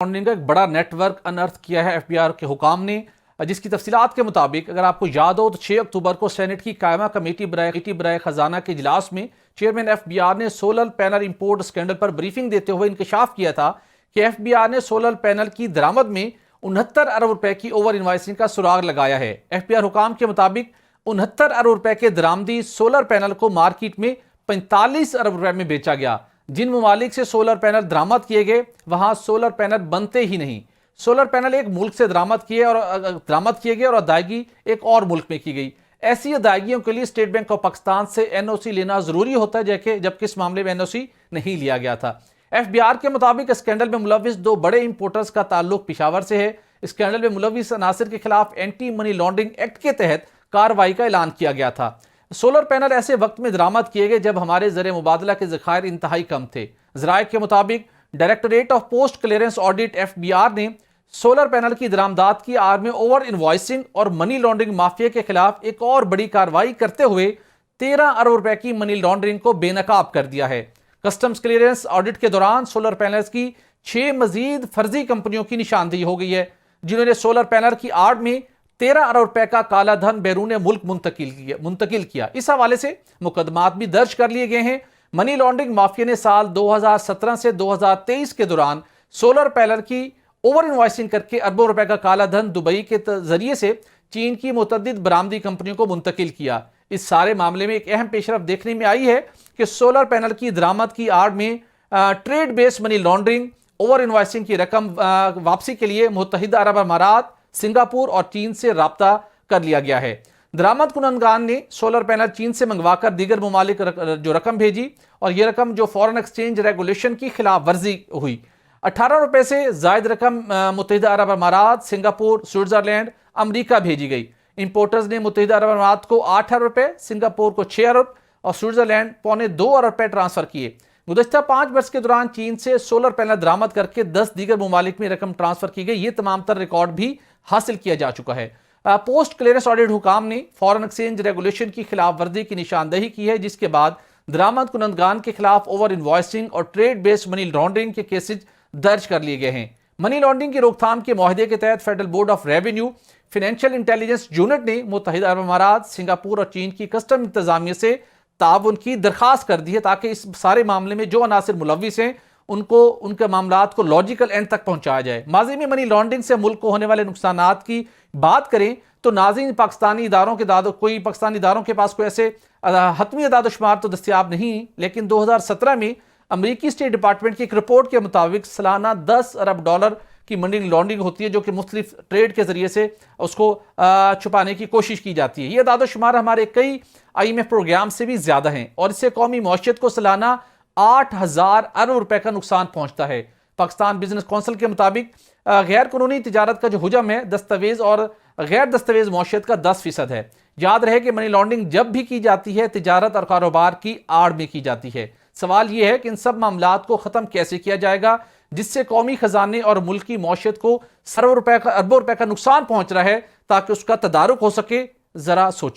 Laundering کا ایک بڑا نیٹ ورک انرتھ کیا ہے ایف بی آر کے حکام نے، جس کی تفصیلات کے مطابق اگر آپ کو یاد ہو تو 6 اکتوبر کو سینٹ کی قائمہ کمیٹی برائے خزانہ کے اجلاس میں چیئرمین ایف بی آر نے سولر پینل امپورٹ اسکینڈل پر بریفنگ دیتے ہوئے انکشاف کیا تھا کہ ایف بی آر نے سولر پینل کی درآمد میں 69 ارب روپے کی اوور انوائسنگ کا سراغ لگایا ہے۔ ایف بی آر حکام کے مطابق 69 ارب روپے کے درآمدی سولر پینل کو مارکیٹ میں 45 ارب روپے میں بیچا گیا۔ جن ممالک سے سولر پینل درآمد کیے گئے وہاں سولر پینل بنتے ہی نہیں۔ سولر پینل ایک ملک سے درآمد کیے گئے اور ادائیگی ایک اور ملک میں کی گئی۔ ایسی ادائیگیوں کے لیے اسٹیٹ بینک آف پاکستان سے این او سی لینا ضروری ہوتا ہے، جبکہ اس معاملے میں این او سی نہیں لیا گیا تھا۔ ایف بی آر کے مطابق اسکینڈل میں ملوث 2 بڑے امپورٹرز کا تعلق پشاور سے ہے۔ اسکینڈل میں ملوث عناصر کے خلاف اینٹی منی لانڈرنگ ایکٹ کے تحت کارروائی کا اعلان کیا گیا تھا۔ سولر پینل ایسے وقت میں درآمد کیے گئے جب ہمارے زر مبادلہ کے ذخائر انتہائی کم تھے۔ ذرائع کے مطابق directorate of post clearance audit F B R نے سولر پینل کی درآمدات کی آڑ میں اوور انوائسنگ اور منی لانڈرنگ مافیا کے خلاف ایک اور بڑی کارروائی کرتے ہوئے 13 ارب روپے کی منی لانڈرنگ کو بے نقاب کر دیا ہے۔ کسٹمز کلیئرنس آڈٹ کے دوران سولر پینلز کی 6 مزید فرضی کمپنیوں کی نشاندہی ہو گئی ہے، جنہوں نے سولر پینل کی آڑ میں 13 ارب روپے کا کالا دھن بیرون ملک منتقل کیا۔ اس حوالے سے مقدمات بھی درج کر لیے گئے ہیں۔ منی لانڈرنگ مافیا نے سال 2017 سے 2023 کے دوران سولر پینل کی اوور انوائسنگ کر کے اربوں روپے کا کالا دھن دبئی کے ذریعے سے چین کی متعدد برآمدی کمپنیوں کو منتقل کیا۔ اس سارے معاملے میں ایک اہم پیش رفت دیکھنے میں آئی ہے کہ سولر پینل کی درآمد کی آڑ میں ٹریڈ بیس منی لانڈرنگ اوور انوائسنگ کی رقم واپسی کے لیے متحدہ عرب امارات، سنگاپور اور چین سے رابطہ کر لیا گیا ہے۔ درآمد کنندگان نے سولر پینل چین سے منگوا کر دیگر ممالک جو رقم بھیجی اور یہ رقم جو فورن ایکسچینج ریگولیشن کی خلاف ورزی ہوئی۔ 18 روپے سے زائد رقم متحدہ عرب امارات، سنگاپور، سوئٹزرلینڈ، امریکہ بھیجی گئی۔ امپورٹرز نے متحدہ عرب امارات کو 8 ارب روپے، سنگاپور کو 6 ارب اور سوئٹزرلینڈ 2.25 ارب روپے ٹرانسفر کیے۔ گزشتہ 5 برس کے دوران چین سے سولر پینل درآمد کر کے 10 دیگر ممالک میں رقم ٹرانسفر کی گئی۔ یہ تمام تر ریکارڈ بھی حاصل کیا جا چکا ہے۔ پوسٹ کلیئرنس آڈٹ حکام نے فورن ایکسچینج ریگولیشن کی خلاف ورزی کی نشاندہی کی ہے، جس کے بعد درآمد کنندگان کے خلاف اوور انوائسنگ اور ٹریڈ بیس منی لانڈرنگ کے کیسز درج کر لیے گئے ہیں۔ منی لانڈرنگ کی روک تھام کے معاہدے کے تحت federal board of revenue financial intelligence unit نے متحدہ عرب امارات، سنگاپور اور چین کی کسٹم انتظامیہ سے تعاون کی درخواست کر دی ہے تاکہ اس سارے معاملے میں جو عناصر ملوث ہیں ان کے معاملات کو لاجیکل اینڈ تک پہنچایا جائے۔ ماضی میں منی لانڈرنگ سے ملک کو ہونے والے نقصانات کی بات کریں تو ناظرین پاکستانی اداروں کے پاس کوئی ایسے حتمی اعداد و شمار تو دستیاب نہیں، لیکن 2017 میں امریکی اسٹیٹ ڈپارٹمنٹ کی ایک رپورٹ کے مطابق سالانہ 10 ارب ڈالر کی منی لانڈرنگ ہوتی ہے، جو کہ مختلف ٹریڈ کے ذریعے سے اس کو چھپانے کی کوشش کی جاتی ہے۔ یہ اعداد و شمار ہمارے کئی آئی ایم ایف پروگرام سے بھی زیادہ ہیں اور اس سے قومی معیشت کو سالانہ 8000 ارب روپے کا نقصان پہنچتا ہے۔ پاکستان بزنس کونسل کے مطابق غیر قانونی تجارت کا جو حجم ہے دستاویز اور غیر دستاویز معیشت کا 10% ہے۔ یاد رہے کہ منی لانڈرنگ جب بھی کی جاتی ہے تجارت اور کاروبار کی آڑ میں کی جاتی ہے۔ سوال یہ ہے کہ ان سب معاملات کو ختم کیسے کیا جائے گا جس سے قومی خزانے اور ملکی معیشت کو اربوں روپے کا نقصان پہنچ رہا ہے، تاکہ اس کا تدارک ہو سکے۔ ذرا سوچیے۔